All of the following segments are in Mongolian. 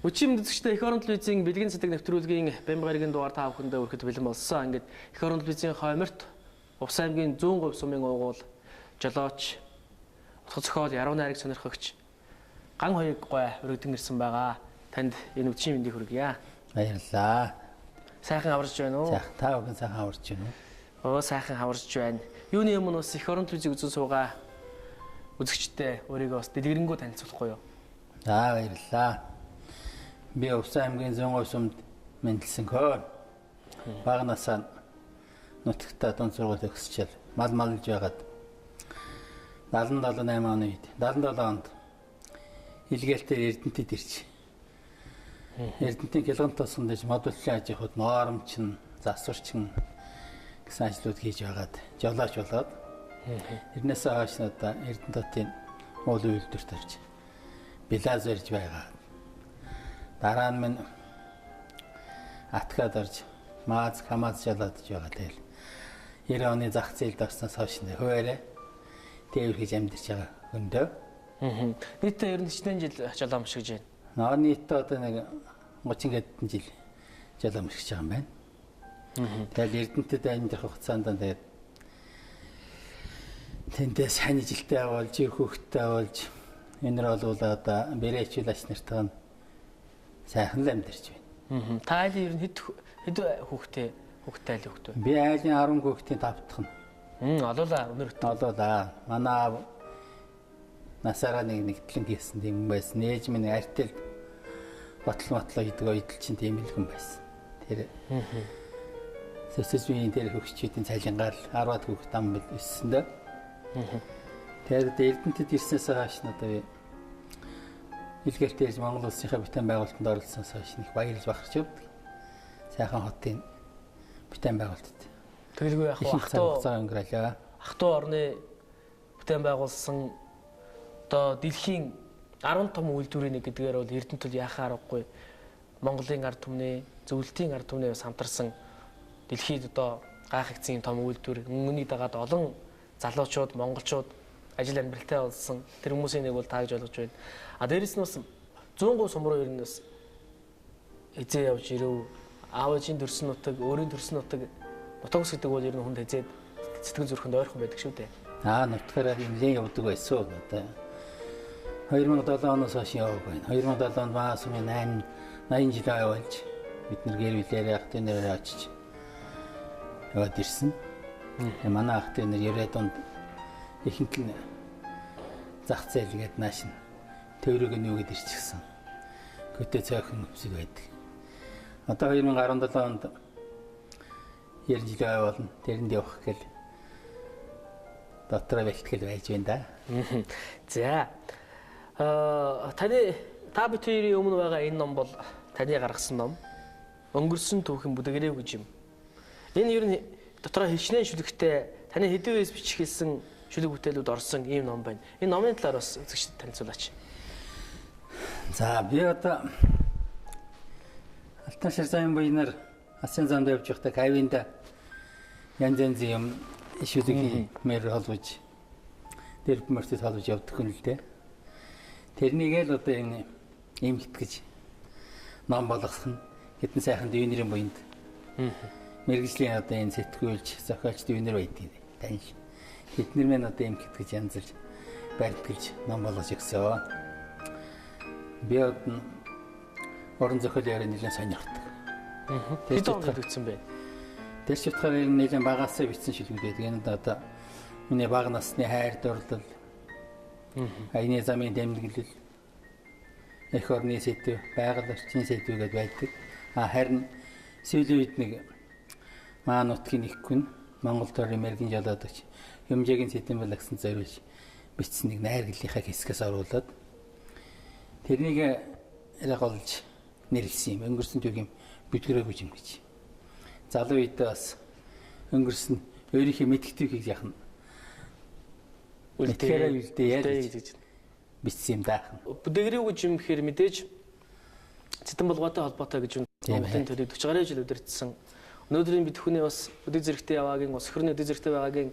Өчигдөр үзэгчдээ эх орон телевизийн бэлгийн цэцэг нэвтрүүлгийн Бямба гарагийн дугаар та бүхэндээ хүрэхэд бэлэн болсон. Ингээд эх орон телевизийн хойморт Увс аймгийн 100% сумын уугуул жолооч утга зохиол яруу найраг сонирхогч ган хоёрыг гой өргөдөн ирсэн байгаа. Танд энэ өчийн мэндийг хүргье. Баярлалаа. Сайхан аварж байна уу? Сайхан та бүхэн сайхан аварж байна уу? Оо сайхан аварж байна. Юуны өмнө бас эх орон телевизийг үзэн суугаа үзэгчдээ өөрийгөө бас дэлгэрэнгүй танилцуулахгүй юу? За баярлалаа. Би Увс аймгийн 100% сумд мэндэлсэн хөө. Бага насаа нутагтаа дунд сургууль өгсчээл мал малж байгаад 77 оны үед 77 онд илгээлтээр Эрдэнэтэд ирж. Эрдэнэтийн Гялган тосгонд иж модуллын аж ахуйд ноормчин, засварчин гэсэн ажлууд хийж байгаад жолооч болоод тэрнээс хойш надаа Эрдэнэтийн уул үйлдвэрт орж билаз барьж байгаа. Дараа нь минь Атгад орж мааз хамааз жалаадж байгаа. Тэгэл 90 оны зах зээлд орсноос хойш хуваарэ тээвэр хийж амьдарч байгаа хөндөө. Нийтдээ 90 жил жолоомш гэж байна. Нийтдээ одоо нэг 30 хэдэн жил жолоомш гэж байгаа юм байна. Тэгэл Эрдэнэтэд амьдрах хугацаанд тэгээд тэндээс хань жилтэй болж, их хөвгтэй болж энэр бол одоо бэрээчүүлэгч нартаа сайхан л амьдарч байна. Та айлын ер нь хэд хүүхдээ айл хүүхдээ? Би айлын 10 хүүхдийн 5 дахь нь. Олуулаа өнөр өтөө. Олуулаа. Манай насаараа нэгтлэн хийсэн юм байсан. Ээж минь артел ботлоо хийдэг ойдл чинь тийм л хүн байсан. Тэр ССВ-ийн тэр хөгчдийн цалингаар 10-аад хүүхд ам өссөн дөө. Тэгээд Эрдэнэтэд ирснээс хойш надад илгээлтээр Монгол улсынхаа бүтээн байгуулалтанд оролцсоноос хойш их баярлж бахарч явдаг. Сайхан хотын бүтээн байгуулалтад. Тэгэлгүй яг өнгөрөөлөө. Ах トゥ орны бүтээн байгуулсан одоо дэлхийн 10 том үйлдвэрийн нэг гэдгээр бол Эрдэнэтэд яхаар аргагүй Монголын ард түмний зөвлөлтийн ард түмний бас хамтарсан дэлхийд одоо гайхагцсан том үйлдвэр өмнөний дагаад олон залуучууд монголчууд ажил амьдралтай болсон тэр хүмүүсийн нэг бол тааж болгож байна. Дээрэс нь бас 100% сум руу ер нь бас эзээ явж ирэв. Аавын төрсөн нутаг, өөрийн төрсөн нутаг нутагс гэдэг бол ер нь хүнд хязээд сэтгэл зүрхэнд ойрхон байдаг шүү дээ. Нутгаараа нэлээд явдаг байсан одоо 2007 оноос хойш яваг байна. 2007 онд маа сумын 80 жил явуулж бид нэр гэр бүлээрээ ах トゥ нэрээр очиж яваад ирсэн. Манай ах トゥ нэр 90-аад онд ихэнх нь зах зээлгээд нааш нь төврөг нь юу гэдээ ирчихсэн. Хөтөө цайхан өвсөг байдаг. Одоо 2017 онд 90 жил явуулна. Тэрэнд явах гэл дотроо бэлтгэл байж байна да. За. Та бүхэн өмнө байгаа энэ ном бол таны гаргасан ном. Өнгөрсөн түүхэн бүдгэрээв гэж юм. Энэ ер нь дотроо хичнээн шүлэгтэй таны хэдэн үеэс биччихсэн шүлэг бүтээлүүд орсон ийм ном байна. Энэ номын талаар бас үзэгчдэд танилцуулаач. За би одоо Алтан шар сайн буйнаар асын замд явж байхдаа кавинда янз янзын юм шүлэг мэр холбож дэрб мөртөд холбож явдаг хүн л дээ. Тэрнийг л одоо энэ эмхт гэж ном болгох нь хэдэн сайхан дүүнэрийн буйнд мэрэгжлийн одоо энэ сэтгүүлч зохиолч дүүнэр байдгийг таньж хэднэр мэн одоо эмхт гэж янзлж барьдгалж ном болгож өгсөн. Би орон зохиолоор нэлээд сонирхдаг. Тэр чухал бичсэн бэ? Тэр чухал нэлээд багасаа бичсэн шүлгүүд байдаг. Энэ одоо миний бага насны хайр дурлал, аяны замын дэмдэглэл, эх орны сэдв, байгаль орчны сэдвүүд байдаг. Харин сүүлийн үед нэг маа нутгийн их хүн Монгол төрийн мэрэгэн жолоодогч Юмжээгийн Сэдэмбэл агсан зориулж бичсэн нэг найргалынхаа хэсгээс оруулаад тэрнийг олж нэрлсэн юм. Өнгөрсөн түүхийн бүдгэрээгүй юм гэж. Залуу үедээ бас өнгөрсөн өөрийнхөө мэдгэдгийг яах нь үлдээ яаж бичсэн юм даа. Бүдгэрээгүй юм гэхээр мэдээж Сэдэмбэлгоотой холбоотой гэж Монголын төрийг 40 гаруй жил удирдсан. Өнөөдрийн бид хүний бас өдөг зэрэгтэй яваагийн ус хөрний өдөг зэрэгтэй байгаагийн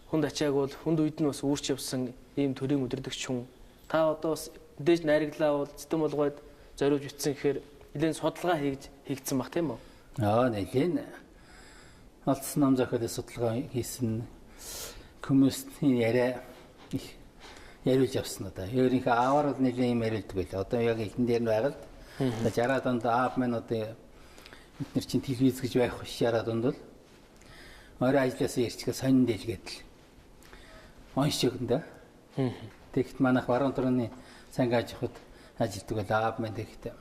хүнд ачааг бол хүнд үед нь бас үүрч явсан ийм төрийн удирдагч хүн. Та одоо бас мэдээж найраглаа бол Сэдэмбэлгоод зориулж бичсэн гэхээр нэлээд судалгаа хийгдсэн баг тийм үү? Нэлээд олдсон ном зохиолын судалгаа хийсэн хүмүүсийн яриа их яриулж явсан одоо. Өөрийнхөө аавар бол нэлээд юм яриулдаг байлаа. Одоо яг ихэн дээр нь байгаа л 60-аад онд аав минь одоо бид нар чинь телевиз гэж байх биш 60-аад онд бол орой ажилласаа ирчихээ сонин дэлгээд л оншиж өгнө. Тэгэхэд манайх баруун төрний сангийн аж ахуйд ажилладаг бол аав минь тэгэхдээ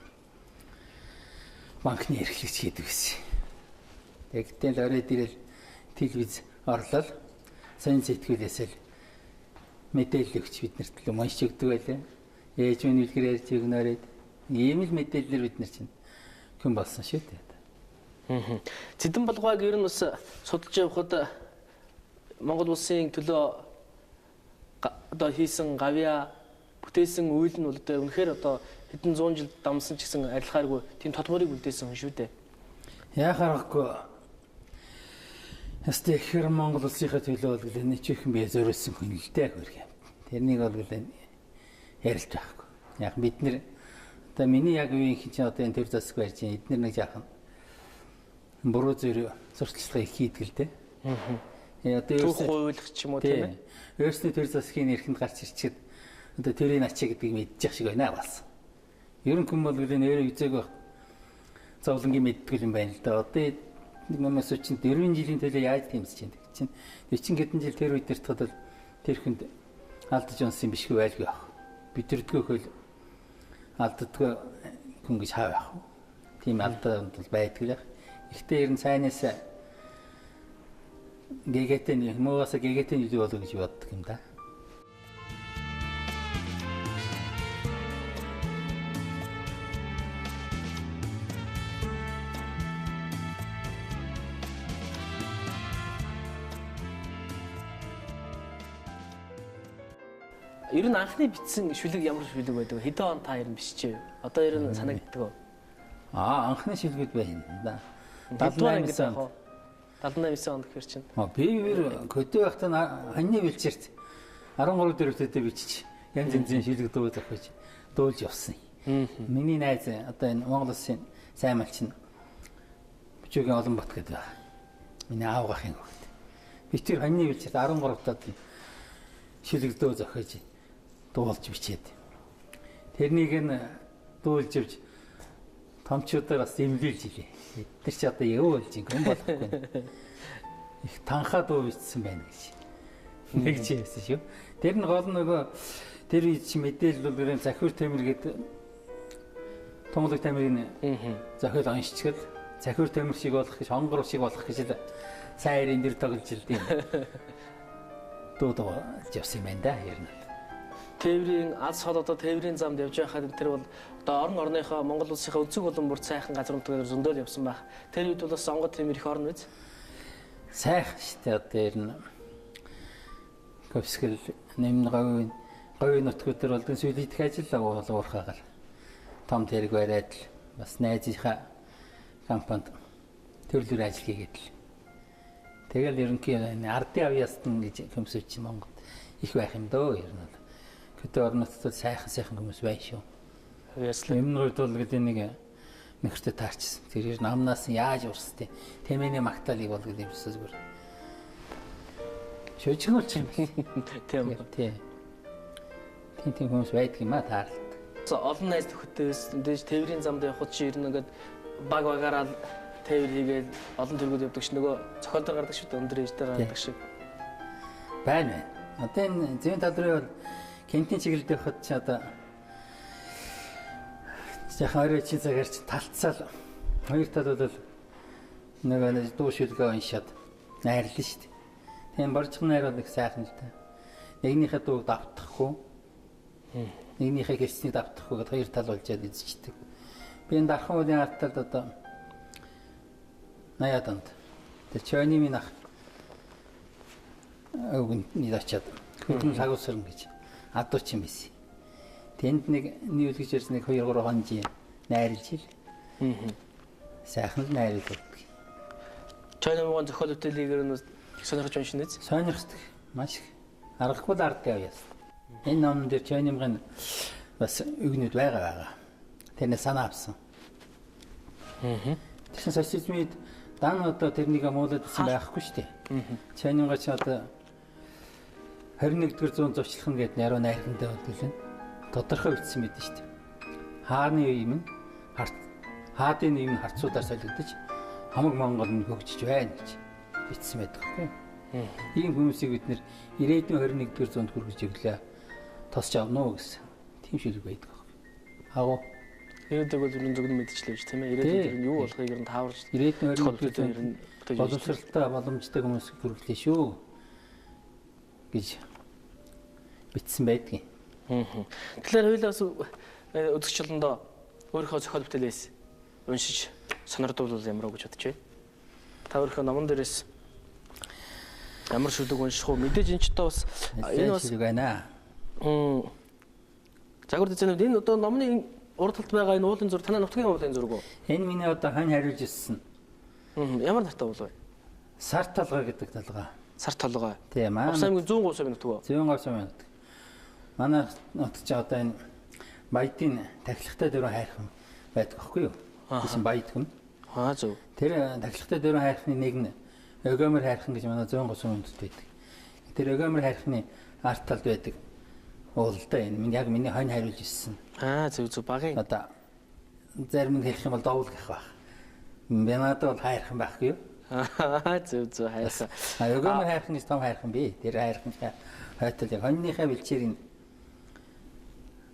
банкны эрхлэгч хийдэг гэсэн. Тэгэхдээ л оройд ирэл телевиз орлол сонин сэтгүүлээс л мэдээлэл өгч биднэрт л уншиж өгдөг байлаа. Ээж минь үлгэр ярьж өгнөөрэй. Ийм л мэдээлэлээр бид нар чинь хүн болсон шүү дээ. Цэдэн болгоог ер нь бас судалж явахад Монгол улсын төлөө одоо хийсэн гавья бүтээсэн үйл нь бол одоо үнэхээр одоо хэдэн зуун жил дамсан ч гэсэн арилгааргүй тийм тодморыг үлдээсэн хүн шүү дээ. Яхаарахгүй яст ихэр Монгол улсынхаа төлөө бол нэг чихэн бие зориулсан хүн л дээ хөргөө. Тэрнийг бол ярилж байхгүй. Яг бид нэр одоо миний яг үеийн чинь одоо энэ төр засаг барьж эднэр нэг жаахан буруу зөрөө сурталчилгаа их хийдэг л дээ. Одоо түүх хуйлах ч юм уу тийм ээ. Өөрсдөө төр засгийн эрхэнд гарч ирчихэд одоо төрийн ачаа гэдгийг мэдчих шиг байна бас. Ер нь хүн бол нэрээ үзээг байх. Зовлонгийн мэддэг юм байна л да. Одоо нэг хүмүүс чинь 4 жилийн төлөө яаж тэмцэж байна гэж чинь 40 хэдэн жил тэр үед тэртгад бол тэр хүнд алдаж унсан биш үү байлгүй байх. Бидэрдгөө хөл алддаггүй хүн гэж хаа байх. Тийм алдаад бол байдаг л. Ихтэй ер нь сайнаас гэгэтэй муугасаа гэгэтэй юу болоо гэж боддог юм да. Ер нь анхны бичсэн шүлэг ямар шүлэг байдаг вэ? Хэдэн он та ер нь биччихээ? Одоо ер нь санагддаг уу? Анхны шүлгүүд байна да. 78 онд гэхэр чинь. Би өөр көдөө байхдаа ханьны бэлчээрт 13 дөрөвдөдөө бичиж янз янзын шүлэг дуу зохиож дуулж явсан. Миний найз одоо энэ Монгол Улсын сайн малчин Бүжүүгийн Олонбат гэдэг байна. Миний аав гахын хөвгт. Би тэр ханьны бэлчээрт 13 таад шүлэг дуу зохиож дуулж бичээд. Тэрнийг нь дуулж явж томчуудаар бас имлүүлж илээ. Тэр чи одоо яв болж юм болохгүй. Их танхаа дуу бичсэн байна гэж. Нэг чи хэлсэн шүү. Тэр нь гол нөгөө тэр үед чи мэдээлэл бол гэрэн Захир Тамир гэдэг Томлог Тамирын зохиол оншчихвол Захир Тамир шиг болох гэж хонгор шиг болох гэж сайрын дэр тоглож илдэв. Дуудаа явсан юм байна да ер нь. Тээврийн алс хол одоо тээврийн замд явж байхад тэр бол одоо орон орныхоо Монгол улсынхаа өнцөг болон бүр сайхан газруудаар зөндөөл явсан байх. Тэр үед бол бас онгод тэмэр их орно биз? Сайхан шүү дээ одоо ер нь. Говьсгэл нэмн говийн нутгуудаар болдог сүлийдэх ажил уурхаагаар том тэрэг бариад л бас найзынхаа компанид төрлөөр ажил хийгээд л. Тэгэл ерөнхийдөө ардын авьяастан гэж хүмүүсүүд чинь Монгол их байх юм дөө ер нь. Көтөө орнотод сайхан хүмүүс байна шүү. Авьяаслаа юмнууд бол гэдэг нэг нөхөртөө таарчсан. Тэр намнаас яаж урсдээ тэмээний магтаалыг бол гэдэг юмсаа зүгээр. Шөжгөлч юм. Тийм. Тийм хүмүүс байдаг юм а таарлаа. Олон найз нөхөдөөс мэдээж тээврийн замд явхад чи ер нь ингээд баг багаараа тээвэр хийгээд олон төргөд явдаг ш нөгөө цохолдор гардаг шүү дээ өндөр ээждэр гардаг шиг. Байна. Одоо энэ зүүн тал руу бол кентийн чиглэлд явхад чи одоо яхаа орой чи цагаар чи талцсаал хоёр тал бол нэг дуу шүлгээ уншаад найрлаа шүү дээ. Тийм боржхон найр бол их сайхан л та. Нэгнийхээ дууг давтахгүй. Нэгнийхээ гэснийг давтахгүй гэдээ хоёр тал болж эзчдэг. Би энэ дархан уулын артад одоо 80-аад онд тэр чойны минь ах өвгөнд очиад хөдөлгөөн сагуулсарн гэж адууч юм байсан. Тэнд нэг нийлгэж ирсэн нэг 2-3 хонжи найрлж ил. Сайхан л найрлдаг. Чойны мууган зохиол бүтээлийг нь сонирхож уншина биз? Сонирхдаг. Маш их. Аргагүй л ардтай явсан. Энэ номон дээр чойны мууган бас өгнүүд байгаа. тэрнээ санаа авсан. Тэгсэн социализмын дан одоо тэрнийг муулаад ирсэн байхгүй шүү дээ. Чанингач одоо 21-р зуун зурчлах нь гэдэг яруу найрхандаа болдгоо тодорхой үлдсэн байдаг шүү дээ. Хааны үеийн хаадын үеийн харцуудаар солигдож хамаг Монгол нь хөгжиж байна гэж бичсэн байдаг байхгүй. Ийм хүмүүсийг бид нэр ирээдүйн 21-р зуунд хүргэж ирлээ тосч авна уу гэсэн тийм шилэг байдаг байхгүй. Агуу ирээдүйг бол ерөн зөвгөн мэдчихлээ тийм ээ. Ирээдүйд ер нь юу болохыг ер нь тааварч ирээдүйн 21-р зуунд боловсралтай боломжтой хүмүүс хүргэлээ шүү гэж бичсэн байдгийг. Тэгэхээр хоёулаас үзэгч олондоо өөрийнхөө зохиол бүтээлээс уншиж сонирдуулвал ямар уу гэж бодож байна. Та өөрийнхөө номон дээрээс ямар шүлэг унших уу? Мэдээж энэ ч одоо бас энэ бас шүлэг байна. Загвар дэцэнүүд энэ одоо номны урд талд байгаа энэ уулын зураг танай нутгийн уулын зураг уу? Энэ миний одоо хань хариулж ирсэн. Ямар нартай уул вэ? Сар талгай гэдэг талгай. Сар толгой. Тийм аа. Авсан аймгийн 103 сая нутг уу? 103 сая нутг. Манай нутг ч одоо энэ баядын тахилгатай дөрөв хайрхан байдаг байхгүй юу? Гэсэн баяд хүн. Зөв. Тэр тахилгатай дөрөв хайрхны нэг нь өгөөмөр хайрхан гэж манай 103 сая нутгт байдаг. Тэр өгөөмөр хайрхны арт талд байдаг. Уулдаа энэ яг миний хонь хариулж ирсэн. Зөв багын. Одоо зарим нь хэлэх юм бол доол гэх байх. Бянаад бол хайрхан байхгүй юу? Зөв хайрхан. Өгөөмөр хайрхны том хайрхан би. Тэр хайрхан хойтол яг хоньныхаа бэлчээрийн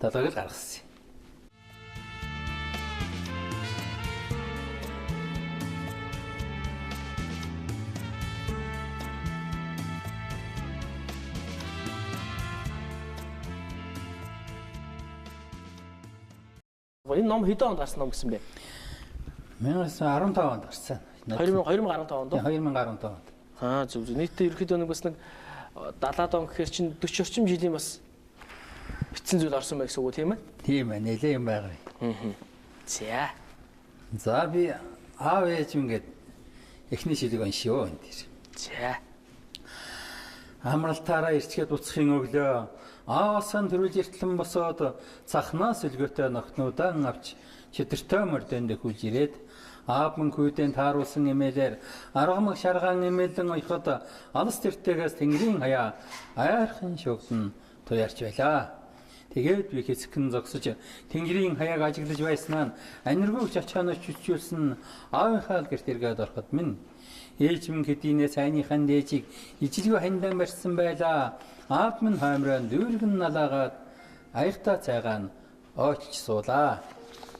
талгыг гаргасан. Энэ ном хэдэн онд гарсан ном гэсэн бэ? 1915 онд гарсан. 2015 онд уу? 2015 онд. Зөв. Нийтдээ ерөөхдөө нэг бас нэг 70 он гэхээр чинь 40 орчим жилийн бас бичсэн зүйл орсон байх гэсэн үг тийм ээ? Тийм ээ, нэлээд юм байгаа. За би аав ээж ингээд эхний шилэг уншиё энэ дэр. Амралтаараа ирчгээд уцхын өглөө аасан төрүүлж эртлэн босоод цахнаас өлгөөтэй нохнуудаа авч чөтөртэй мөрдөнд хүүлж ирээд аав мөн хүйдэн тааруулсан эмээлэр аргамаг шаргаан эмээлэн ойход алс тэртээс тэнгэрийн хаяа айрхан шогдон туярч байлаа. Тэгээд би хэсгэн зогсож тэнгэрийн хаяаг ажиглаж байснаа аниргууч ачаанаас чүчүүлсэн аавынхаа гэрт иргээд ороход минь ээж мөн хэдийнэ сайныхан дээжийг ижлгүй хандан барьсан байлаа. Аав минь хаймрын дүүргэн налаагаад аягта цайгаан ойч суулаа.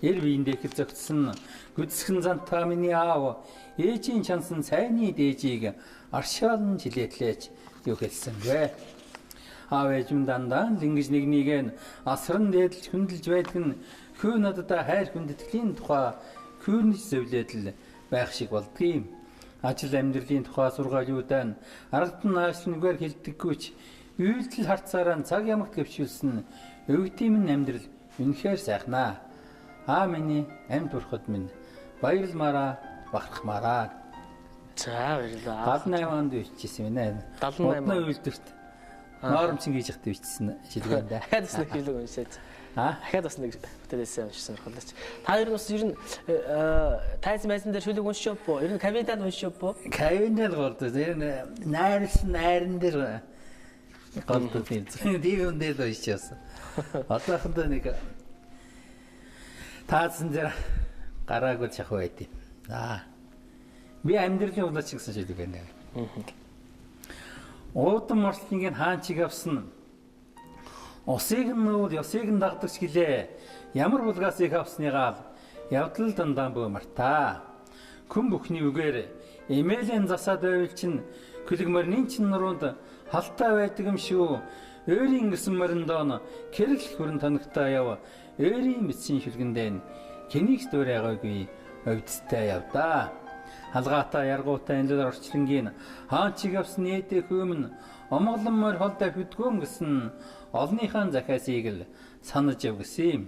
Эр биендээ хэл зөгцсөн гүдсгэн зантаа миний аав ээжийн чансан сайны дээжийг аршаалн жилээтлээч юу хэлсэн бэ? Аав ээж минь дандаа ингэж нэгнийг асран дээдлж хүндэлж байдаг нь хүү надад хайр хүндэтгэлийн тухай хүүрнэж зөвлөдөл байх шиг болдгийм. Ажил амьдралын тухай сургаалуудаа аргад нь наашлангаар хэлдэггүйч үйлдэл харцаараа цаг ямагт гөвшүүлсэн өвгтийн минь амьдрал үнэхээр сайхнаа. Миний амьд бурхад минь баярлмаараа бахархмаараа. За баярлалаа. 78 онд бичсэн юм нэ. 78 үйлдвэрт ноормчин гэж ихтэй бичсэн шилгэн дээ. Дахиад бас нэг хэлэг уншаад. Дахиад бас нэг бүтээлээсээ уншсан сонирхолтой. Та хоёр бас ер нь тайз майсан дээр шүлэг уншиж явбоо. Ер нь кавиндад уншиж явбоо. Кавиндад голдоо. Тэр найрн дээр голдоо тийм. Тийм дээр уншиж явсан. Одоохондоо нэг таасан дээр гараагүй шахав байд. Би амьдралын улаач гэсэн шилэг байна. Уудан морслонгийн хаанчиг авсан. Усыг нь нүүл, ёсыг нь дагдагч гэлээ. Ямар булгасыг авсныгаа явдал дандаа бөө мартаа. Күн бүхний үгээр эмээлийн засаад байвал чин күлгмөрний чин нуруунд халтаа байдаг юм шүү. Өөрийн гисэн мориндоо кэрэл хүрэн танагтаа яв. Өөрийн мэдсэн шүлгэндээ кэнийг дөөрэгөөгүй өвдөлтөй явдаа. Халгаатай яргуутай энэ орчлонгийн хаанчиг авсан нээдэ хөөмн омглон морь холдоо хөдгөөм гэсэн олныхаа захиасыг л санаж яв гэсэн юм.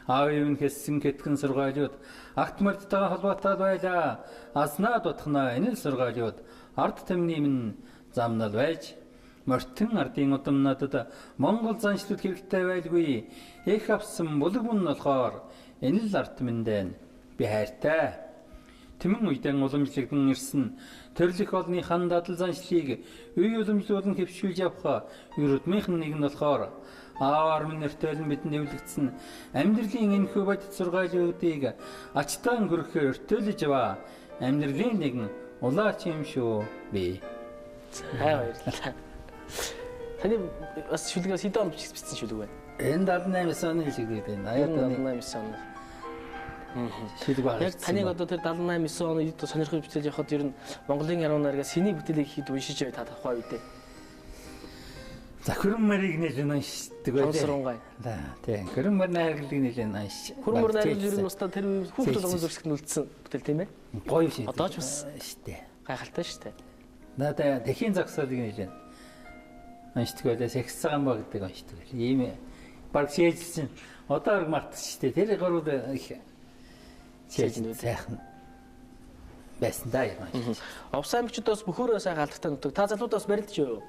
Аавын хэлсэн гэтгэн сургаалууд агт мордтойгоо холбоотой байлаа. Аснаа дутхнаа энэ л сургаалууд ард түмний минь замнал байж мортон ардын удам надад Монгол заншлууд хэрэгтэй байлгүй. Их авсан булаг мөн болохоор Энэ л арт минь би хайртай. Тэмэн үедэн уламжлагдсан ирсэн төрлөх олны хан дадал заншлыг үе уламжлуулан хэвшүүлж явах өрөдмийнхэн нэг нь болохоор аавар минь нэртэл бидэнд нэвлэгдсэн амьдралын энэхүү бодит сургаалуудыг ачтаан хөрөхээр өртөөлж аваа. Амьдралын нэгэн улаач юм шүү би. Баярлалаа. Таны бас шүлгээс хэдэн он бичсэн шүлэг байна? Энэ 78 оны шүлэг байна. 78 оны. Шүлэг байна. Яг таныг одоо тэр 78 оны үед сонирхож битэл явахад ер нь Монголын яруу найргаа сэний бүтээлийг хэд уншиж бай та тухай үед. За хөрмөрийг нэлээд уншдаг байлээ. Сонсронгай. Тийм. Хөрмөр найргалыг нэлээд унш. Хөрмөр найргал ер нь устдаа тэр үе хүүхдүүд зургийн зурсагт үлдсэн бүтээл тийм ээ. Гоё шээ. Одоо ч бас штэ. гайхалтай шүү дээ. Надаа тэхийн зогсоолыг нэлээд уншдаг байлаа. Секс цагаан ба гэдэг уншдаг байлаа. Ийм баг шээжсэн. Одоо мартчихжээ. Тэр гурав их шээжсэн сайхан байсан да юм. Овсаймчдоос бөхөрөө сайн галдахтай нутаг. Та залуудаас барилдаж юу?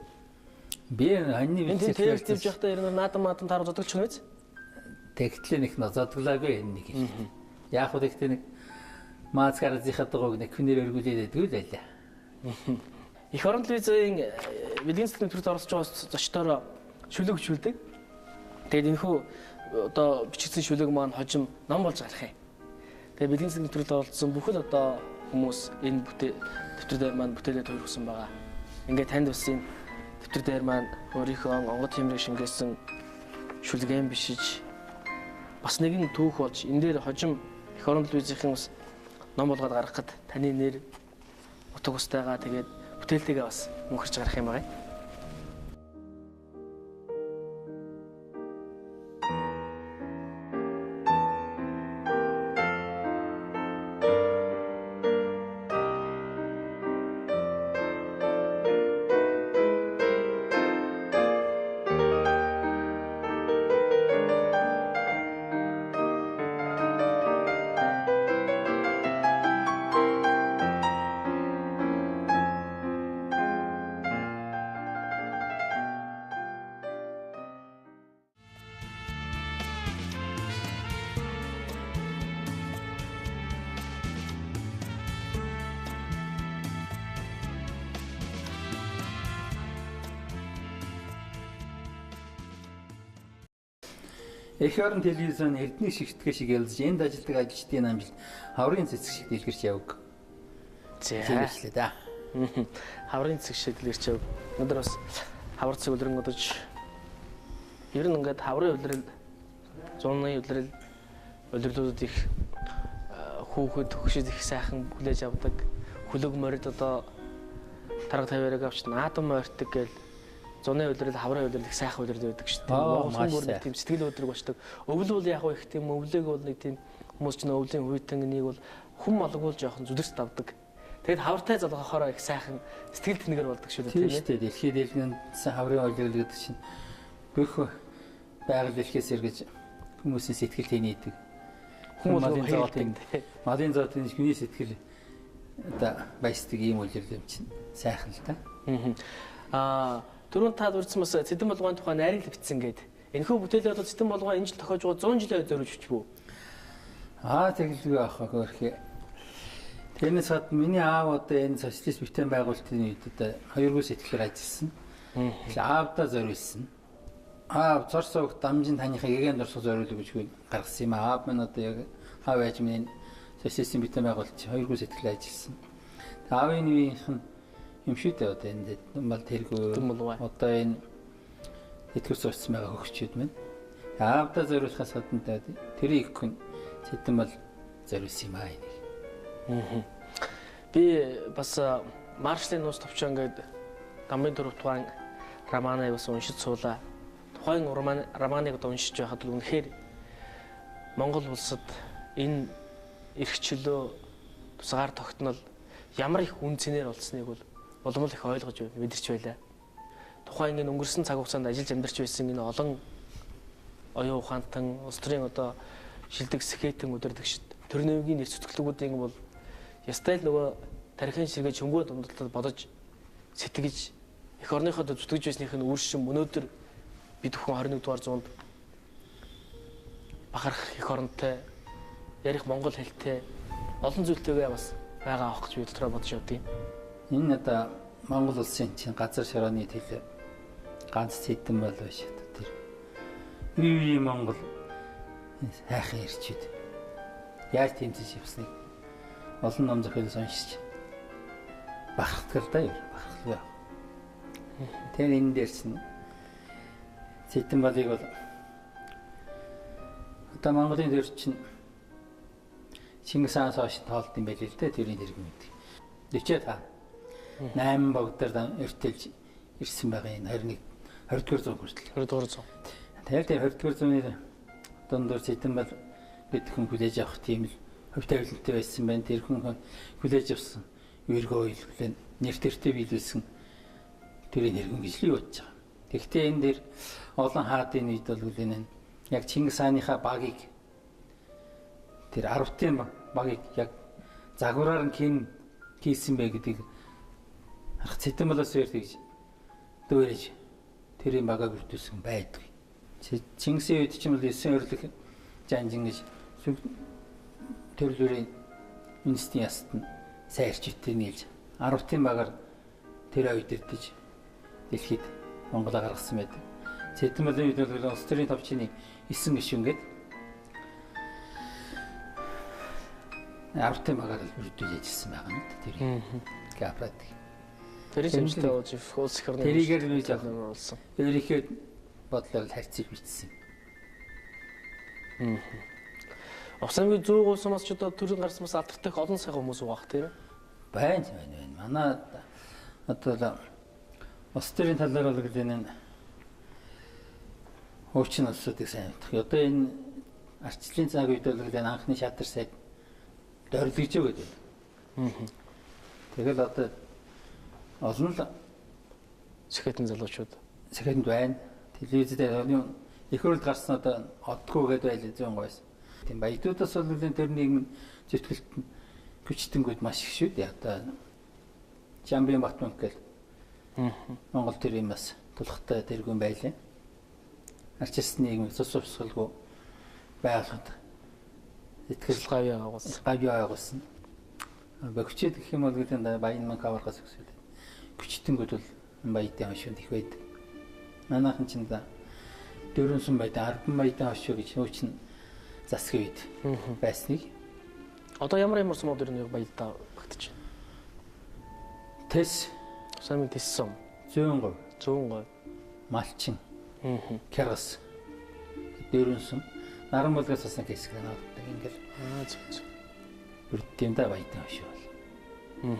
Би ханьны энэ тэрэг тавьж явахдаа ер нь наадам таар зодогч нь үз? Тэгтлээ нэг зодглаагүй энэ нэг юм. Яг хөө тэгтээ нэг маацгаразынхаа дууг нэг хүнээр өргүүлээд байдгүй л байлаа. Их орон телевизийн эдийн засгийн төвд оролцож байгаа зочдоор шүлэг хүчүүлдэг. Тэгээд энэхүү одоо бичигдсэн шүлэг маань хожим ном болж гарах юм. Тэгээд эдийн засгийн төвд оролцсон бүхэл одоо хүмүүс энэ дэвтэр дээр маань бүтээлээ төвөрсөн байгаа. Ингээд танд бас энэ дэвтэр дээр маань өөрийнхөө онгод хэмрэг шингээсэн шүлгээн бишиж бас нэгэн түүх болж энэ дээр хожим их орон телевизийн бас ном болгоод гаргахад таны нэр утга устайгаа тэгээд бүтээлтэйгээ бас мөнхөрч гарах юм байна. Эх орон телевизэн эрдэнэ шигтгэж шиг ялж энд ажилладаг ажилчдын амжилт хаврын цэцэг шиг дэлгэрч явг. Зээлчлээ да. Хаврын цэцэг шиг дэлгэрч явг. Өнөөдөр бас хавар цэцэг үлрэн удаж ер нь ингээд хаврын үлрэл зуны үлрэлүүд их хүүхэд төгшөд их сайхан хүлээж авдаг. Хүлэг морид одоо тарга тавиараг авч наадам морьдаг гэл зуны үлрэл хаврын үлрэл их сайхан үлрэл байдаг шүү дээ. Монгол бүр нэг тийм сэтгэл өдрөг бочдаг. Өвөл бол яг их тийм өвлөг бол нэг тийм хүмүүс ч өвлийн хүйтэн нэг бол хүм малгуул жоохон зүдэрс давдаг. Тэгэд хавртай залгахаараа их сайхан сэтгэл тэнэгэр болдог шүү дээ тийм шүү дээ. Дэлхийд дэлгэнсэн хаврын үлрэл гэдэг чинь бүх байгаль дэлхээс эргэж хүмүүсийн сэтгэл тэнийдэг. Малын зоотын хүний сэтгэл одоо баясдаг ийм үлрэл юм чинь сайхан л та. Түрүүн та дурдсан бас Цэдэн болгоны тухай найрал бичсэн гээд. Энэхүү бүтээлээ бол Цэдэн болгоо энэ жил тохиож байгаа 100 жилийн зориулж бичвүү. Тэгэлгүй аах хөрхи. Тэрнээс хад миний аав одоо энэ социалист бүтээн байгуулалтын үед одоо хоёргүй сэтгэлээр ажилласан. Аавдаа зориулсан. Аав зорсог дамжин таныхаа гэгээн дурсах зориулж гэж гаргасан юм. Аав минь одоо яг аав ээж минь социалистын бүтээн байгуулалт хоёргүй сэтгэлээр ажилласан. Аавын үеийнх нь юм шүү дээ одоо энэ мал тэргүй одоо энэ итгэвч сурцсан байгаа хөгчүүд минь аавдаа зориулахаас гадна тэрийг хүн Цэдэн бол зориулсан юм аа энийг. Би бас маршлын нуус товчон гээд дамбын төрөв тухайн романыг бас уншиж суулаа. Тухайн романыг одоо уншиж байхад үнэхээр Монгол улсад энэ эрхчлөө тусгаар тогтнол ямар их үн цэнээр болсныг бол улам л их ойлгож мэдэрч байлаа. Тухайн энэ өнгөрсөн цаг хугацаанд ажиллаж амьдарч байсан энэ олон оюун ухаантан улс төрийн одоо шилдэг сэхэтэн удирдагчид төрнөвгийн нэр цэцгэлгүүдийн бол ястай л нөгөө тархин ширгээ чөнгөө дундалтад бодож сэтгэж эх орныхоо зүтгэж байсных нь үршин өнөөдөр бид бүхэн 21 дугаар зуунд бахарх эх оронтой ярих монгол хэлтэй олон зүйлтэйгээ бас байгаа авах гэж би дотроо бодож явдیں۔ Энэ одоо Монгол улсын чинь газар шорооны төлөө ганц сэдэн бол биш. Тэр үеийн Монгол хайхан ирчүүд яаж тэмцэж явсныг олон ном зохиолоос уншиж бахархдаг да юу бахархлаа. Тэр энэ дээр чинь сэдэн болыг бол одоо Монголын төр чинь Чингис хаанаас хойш тоолд юм байл л дээ тэрийн тэрэг мэд. 8 богдоор өртөлж ирсэн байгаа энэ 20-р зуун хүртэл. 20-р зуун. Тэгэхээр 20-р зууны дундуур сэдэн бол бид хүн хүлээж авах тийм л хөв тавилантай байсан байна. Тэр хүн хүлээж авсан үергөө илүүлэн нэр төртөө биелүүлсэн тэрийн хэрэгэн гэж л бодож байгаа. Тэгэхдээ энэ дээр олон хаадын үед бол үлэнэ яг Чингис хааныхаа багийг тэр 10-ын багийг яг загвараар нь хэн хийсэн бэ гэдгийг харах сэдэн болоос үер тэгж дөөрэж тэрийн багааг өртүүлсэн байдаг. Чингисийн үед ч юм бол 9 өрлөх жанжин гэж төрлөөрийн үндэстэн яст нь сайн эрчүүтэй нийлж 10-ын багаар тэр үед ирдэж дэлхийд Монголоо гаргасан байдаг. Сэдэн болын үед бол улс төрийн товчны 9 гишүүн гээд 10-ын багаар өртүүлж ажилласан байгаа юм тэр. Гапрат. Тэрийг хэмжлээ ууж улс их орны тэрийгээр нь болсон. Өөрийнхөө бодлоор харьцаж бичсэн. Усамгийн 100% бас ч одоо төрийн гарсан бас алдартай олон сайхан хүмүүс байгаа тийм ээ. Байна. Манай одоо улс төрийн талаар бол гэдэг нь хуучин улсуудыг сайн мэдэх. Одоо энэ арчлалын цаг үед бол гэдэг нь анхны шатар сайд дөрвөлгөж өгöd. Тэгэл одоо олон л сэхэтэн залуучууд сэхэнд байна. Телевизэд их хурд гарсан одоо одгүй гэдэг байл зүүн гойс. Тийм баядуудаас бол тэр нийгэм зэтгэлт хүчтэнгүүд маш их шүү дээ. Одоо Жамбын Батбанк гэл Монгол төрийн бас тулхтай тэргүүн байлаа. Арчилсан нийгмийг цус усгалгүй байгуулахад сэтгэл гавь байгуулсан. Богчид гэх юм бол гэдэг нь баян манк аваргаас өсвөл. Хүчтэнгүүд бол баядын хошуунд их байдаг. Манайхан ч энэ дөрөнсөн баядын 10 баядын хошуу гэж нөөч нь засгийн үед байсныг. Одоо ямар сумууд ер нь баядаа багтаж байна? Тэс самын тессэн 100%. Малчин. Кэрс. Дөрөнсөн наран болгоос асан хэсэг наадаг ингээл. Зөв. Бүрдэмдэ баядын хошуу бол.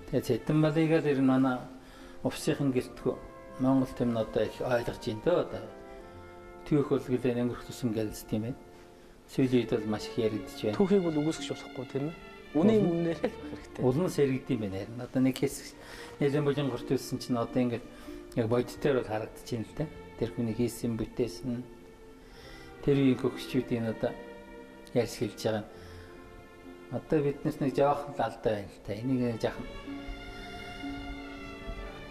Тэгээд сэдэн балыгаар ер нь манай офисын гэлтгүү Монгол тэм нь одоо их ойлгож байна дөө одоо. Түүх бол гэлээ өнгөрөх тусам гэлз тийм ээ. Сүүлийн үед бол маш их яригдж байна. Түүхийг бол үгүйсгэж болохгүй тийм ээ. Үнийн үнээр л байх хэрэгтэй. Улан сэргдэм байна харин. Одоо нэг хэсэг нэлээд болон гортүүлсэн чинь одоо ингээд яг бодитоор бол харагдаж байна л да. Тэр хүний хийсэн бүтээсэн тэр үеийн хөгжчүүдийн одоо ярьж хэлж байгаа. Одоо биднес нэг жоохон алдаа байна л та. Энийг жаахан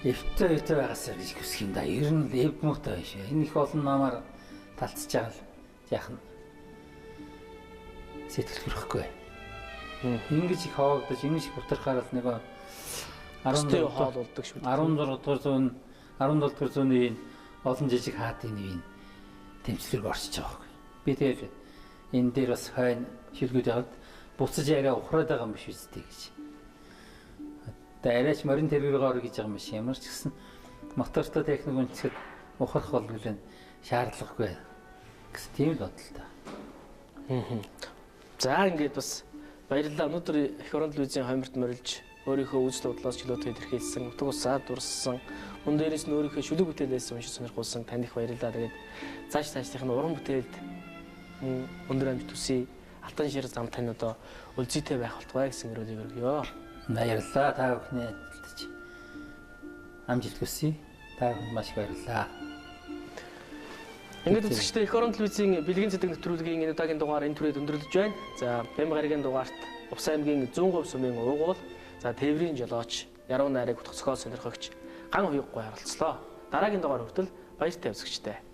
эвтэй байгаасаа гэж хүсэх юм да. Ер нь эв муутай байна шүү. Энэ их олон намаар талцж байгаа л жаахан сэтгэл хөрөхгүй. Ингэж их хавагдаж, ингэж их бутархаар л нэг 17 хоол болдог шүү. 17 дугаар зууны олон жижиг хаатын үеийн тэмцлэг орчиж байгаа. Би тэгэл энэ дээр бас хойно шилгүүд яваад буцаж яриа ухраад байгаа юм биш үстэй гэж. Одоо арайч морин тэргээр гоор гэж байгаа юм шиг ямар ч гэсэн мотортой техник үндэсгэд ухрах бол гэлэн шаардлагагүй гэсэн тийм л бодолтой. За ингээд бас баярлалаа. Өнөөдөр их орон телевизийн хомирт морилж өөрийнхөө үзэл бодлоос чөлөөтэй илэрхийлсэн, утга усаа дурссан, мөн дээрээс нь өөрийнхөө шүлэг бүтээлээс уншиж сонирхуулсан таних баярлалаа. Тэгээд цаашдын уран бүтээлд өндөр амжилт хүсье. Алтан шир зам тань одоо үлзийтэй байх болтугай гэсэн өрөөлөг өргөё. Баярлалаа. Та бүхний ажилтж амжилт хүсье. Та бүхэнд маш баярлалаа. Ингээд үзэгчдээ их орон телевизийн бэлгийн цэдэг нэвтрүүлгийн энэ удаагийн дугаар энэ түрээд өндөрлөж байна. За Бямба гарагийн дугаарт Увс аймгийн 100% сумын уугуул, за тээврийн жолооч, яруу найраг утга зохиол сонирхогч Ган Хуйггүй харилцлоо. Дараагийн дугаар хүртэл баяртай үзэгчдээ.